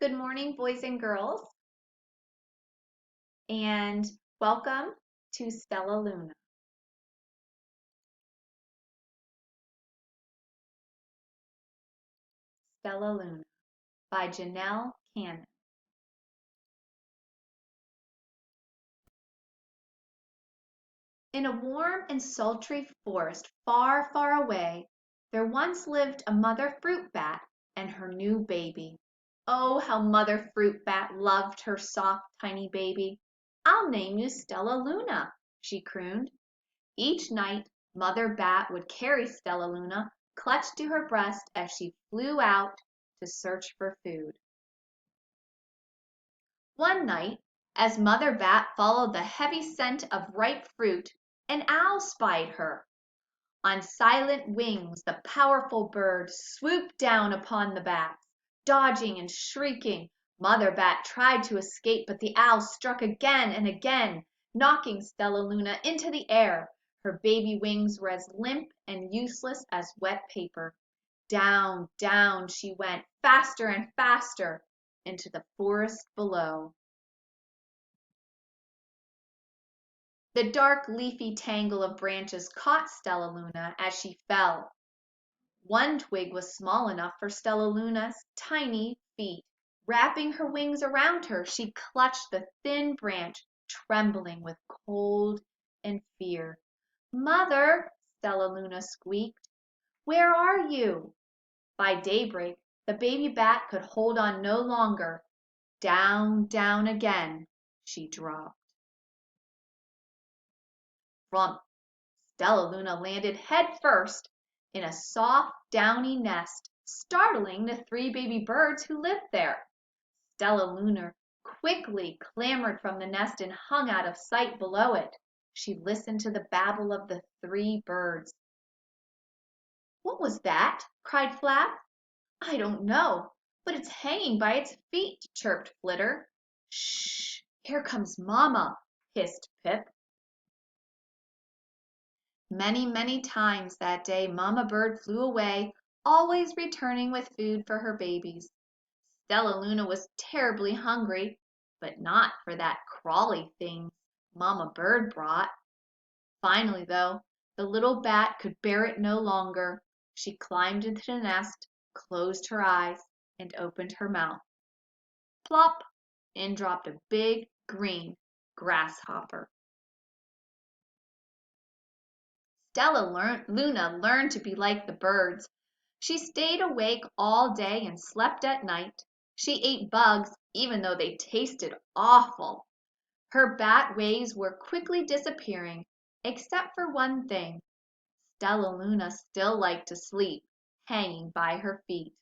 Good morning, boys and girls, and welcome to Stellaluna. Stellaluna by Janelle Cannon. In a warm and sultry forest far, far away, there once lived a mother fruit bat and her new baby. Oh, how Mother Fruit Bat loved her soft, tiny baby. "I'll name you Stellaluna," she crooned. Each night Mother Bat would carry Stellaluna clutched to her breast as she flew out to search for food. One night, as Mother Bat followed the heavy scent of ripe fruit, an owl spied her. On silent wings the powerful bird swooped down upon the bats. Dodging and shrieking, Mother Bat tried to escape, but the owl struck again and again, knocking Stellaluna into the air. Her baby wings were as limp and useless as wet paper. Down, down she went, faster and faster, into the forest below. The dark leafy tangle of branches caught Stellaluna as she fell. One twig was small enough for Stellaluna's tiny feet. Wrapping her wings around her, she clutched the thin branch, trembling with cold and fear. "Mother," Stellaluna squeaked, "where are you?" By daybreak, the baby bat could hold on no longer. Down, down again she dropped. Flump! Stellaluna landed head first in a soft, downy nest, startling the three baby birds who lived there. Stellaluna quickly clambered from the nest and hung out of sight below it. She listened to the babble of the three birds. "What was that?" cried Flap. "I don't know, but it's hanging by its feet," chirped Flitter. "Shh! Here comes Mamma," hissed Pip. Many, many times that day Mamma Bird flew away, always returning with food for her babies. Stellaluna was terribly hungry, but not for that crawly thing Mamma Bird brought. Finally, though, the little bat could bear it no longer. She climbed into the nest, closed her eyes, and opened her mouth. Plop! In dropped a big green grasshopper. Stellaluna learned to be like the birds. She stayed awake all day and slept at night. She ate bugs even though they tasted awful. Her bat ways were quickly disappearing, except for one thing. Stellaluna still liked to sleep, hanging by her feet.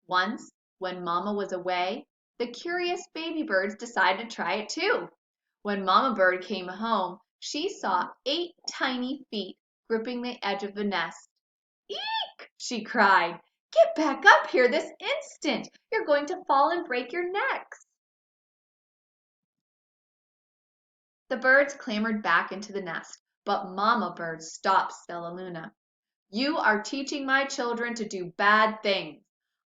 Once, when Mamma was away, the curious baby birds decided to try it too. When Mamma Bird came home, she saw 8 tiny feet gripping the edge of the nest. "Eek!" she cried. "Get back up here this instant! You're going to fall and break your necks." The birds clambered back into the nest, but Mamma Bird stopped Stellaluna. "You are teaching my children to do bad things.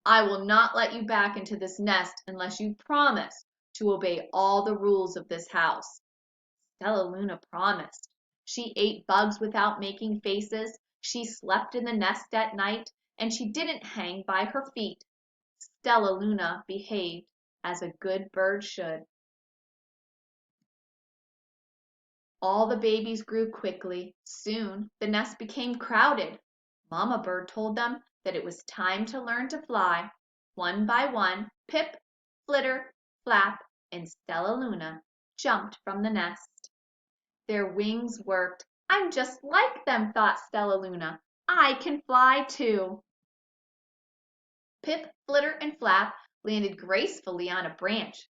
I will not let you back into this nest unless you promise to obey all the rules of this house." Stellaluna promised. She ate bugs without making faces, she slept in the nest at night, and she didn't hang by her feet. Stellaluna behaved as a good bird should. All the babies grew quickly. Soon the nest became crowded. Mamma Bird told them that it was time to learn to fly. One by one, Pip, Flitter, Flap, and Stellaluna jumped from the nest. Their wings worked. "I'm just like them," thought Stellaluna. "I can fly too." Pip, Flitter, and Flap landed gracefully on a branch.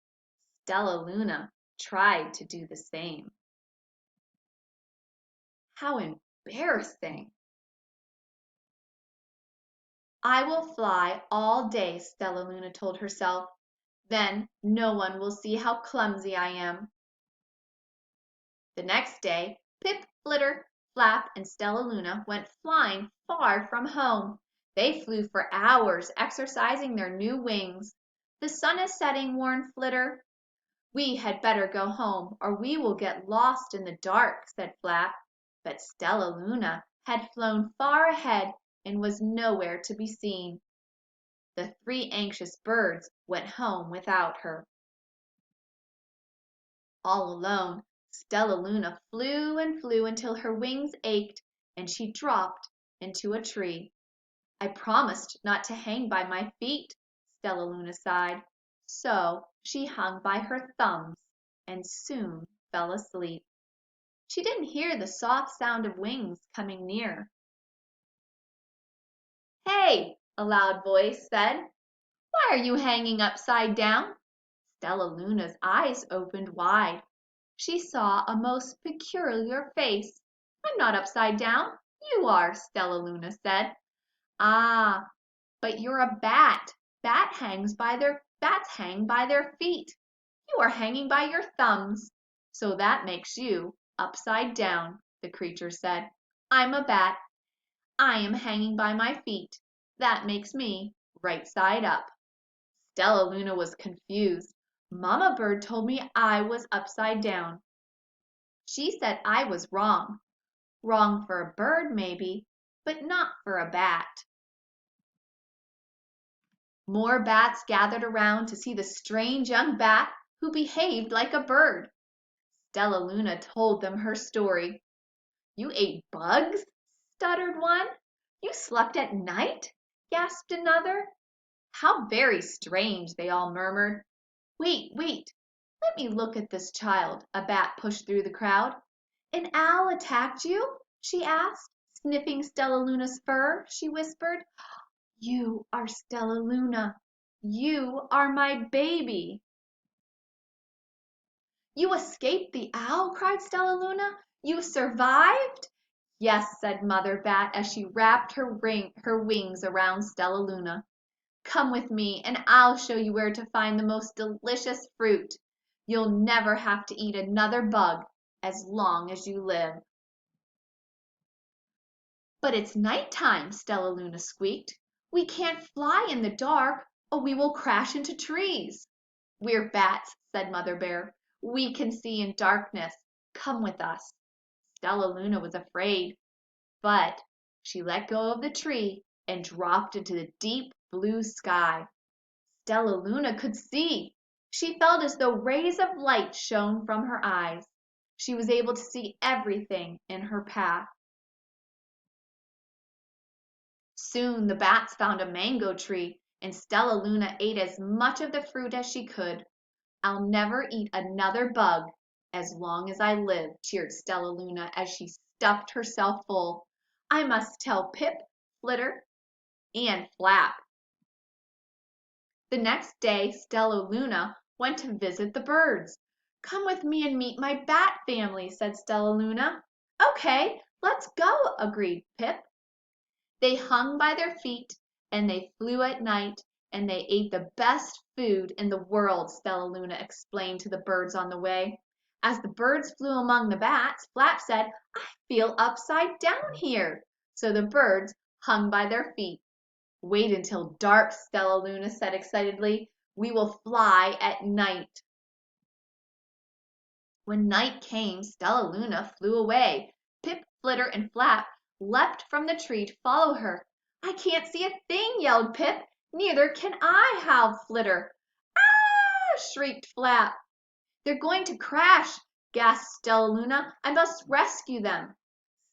Stellaluna tried to do the same. How embarrassing! "I will fly all day," Stellaluna told herself. "Then no one will see how clumsy I am." The next day, Pip, Flitter, Flap, and Stellaluna went flying far from home. They flew for hours, exercising their new wings. The sun is setting, warned Flitter. We had better go home, or we will get lost in the dark, said Flap. But Stellaluna had flown far ahead and was nowhere to be seen. The three anxious birds went home without her. All alone, Stellaluna flew and flew until her wings ached and she dropped into a tree. I promised not to hang by my feet, Stellaluna sighed. So she hung by her thumbs and soon fell asleep. She didn't hear the soft sound of wings coming near. Hey, a loud voice said. Why are you hanging upside down? Stellaluna's eyes opened wide. She saw a most peculiar face. I'm not upside down. You are, Stellaluna said. Ah, but you're a bat. Bats hang by their feet. You are hanging by your thumbs. So that makes you upside down, the creature said. I'm a bat. I am hanging by my feet. That makes me right side up. Stellaluna was confused. Mama Bird told me I was upside down. She said I was wrong. Wrong for a bird, maybe, but not for a bat. More bats gathered around to see the strange young bat who behaved like a bird. Stellaluna told them her story. You ate bugs? Stuttered one. You slept at night? Gasped another. How very strange, they all murmured. Wait, let me look at this child, a bat pushed through the crowd. An owl attacked you? She asked. Sniffing Stellaluna's fur, she whispered. You are Stellaluna. You are my baby. You escaped the owl, cried Stellaluna. You survived? Yes, said Mother Bat as she wrapped her wings around Stellaluna. Come with me and I'll show you where to find the most delicious fruit. You'll never have to eat another bug as long as you live. But it's nighttime, Stellaluna squeaked. We can't fly in the dark or we will crash into trees. We're bats, said Mother Bear. We can see in darkness. Come with us. Stellaluna was afraid, but she let go of the tree and dropped into the deep blue sky. Stellaluna could see. She felt as though rays of light shone from her eyes. She was able to see everything in her path. Soon the bats found a mango tree, and Stellaluna ate as much of the fruit as she could. I'll never eat another bug as long as I live, cheered Stellaluna as she stuffed herself full. I must tell Pip, Flitter, and Flap. The next day Stellaluna went to visit the birds. Come with me and meet my bat family, said Stellaluna. Okay, let's go, agreed Pip. They hung by their feet and they flew at night and they ate the best food in the world, Stellaluna explained to the birds on the way. As the birds flew among the bats, Flap said, I feel upside down here. So the birds hung by their feet. Wait until dark, Stellaluna said excitedly. We will fly at night. When night came, Stellaluna flew away. Pip, Flitter, and Flap leapt from the tree to follow her. I can't see a thing, yelled Pip. Neither can I, howled Flitter. Ah! Shrieked Flap. They're going to crash, gasped Stellaluna. I must rescue them.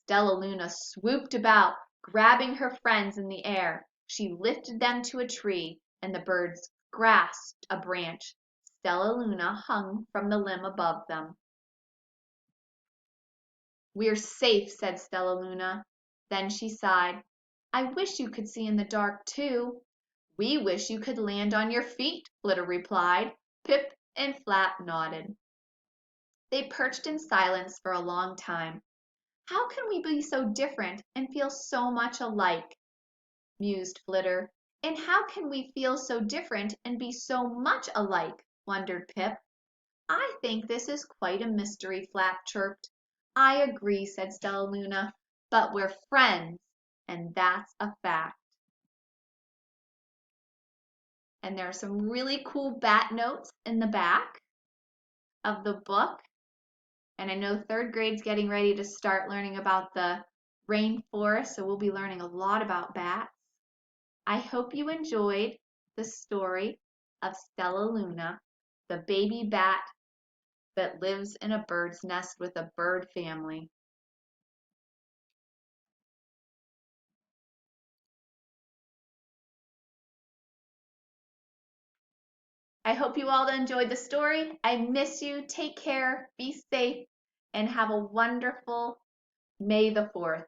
Stellaluna swooped about, grabbing her friends in the air. She lifted them to a tree, and the birds grasped a branch. Stellaluna hung from the limb above them. We're safe, said Stellaluna. Then she sighed. I wish you could see in the dark, too. We wish you could land on your feet, Flitter replied. Pip and Flap nodded. They perched in silence for a long time. How can we be so different and feel so much alike? Mused Flitter. And how can we feel so different and be so much alike? Wondered Pip. I think this is quite a mystery, Flap chirped. I agree, said Stellaluna, but we're friends, and that's a fact. And there are some really cool bat notes in the back of the book. And I know third grade's getting ready to start learning about the rainforest, so we'll be learning a lot about bats. I hope you enjoyed the story of Stellaluna, the baby bat that lives in a bird's nest with a bird family. I hope you all enjoyed the story. I miss you. Take care, be safe, and have a wonderful May the 4th.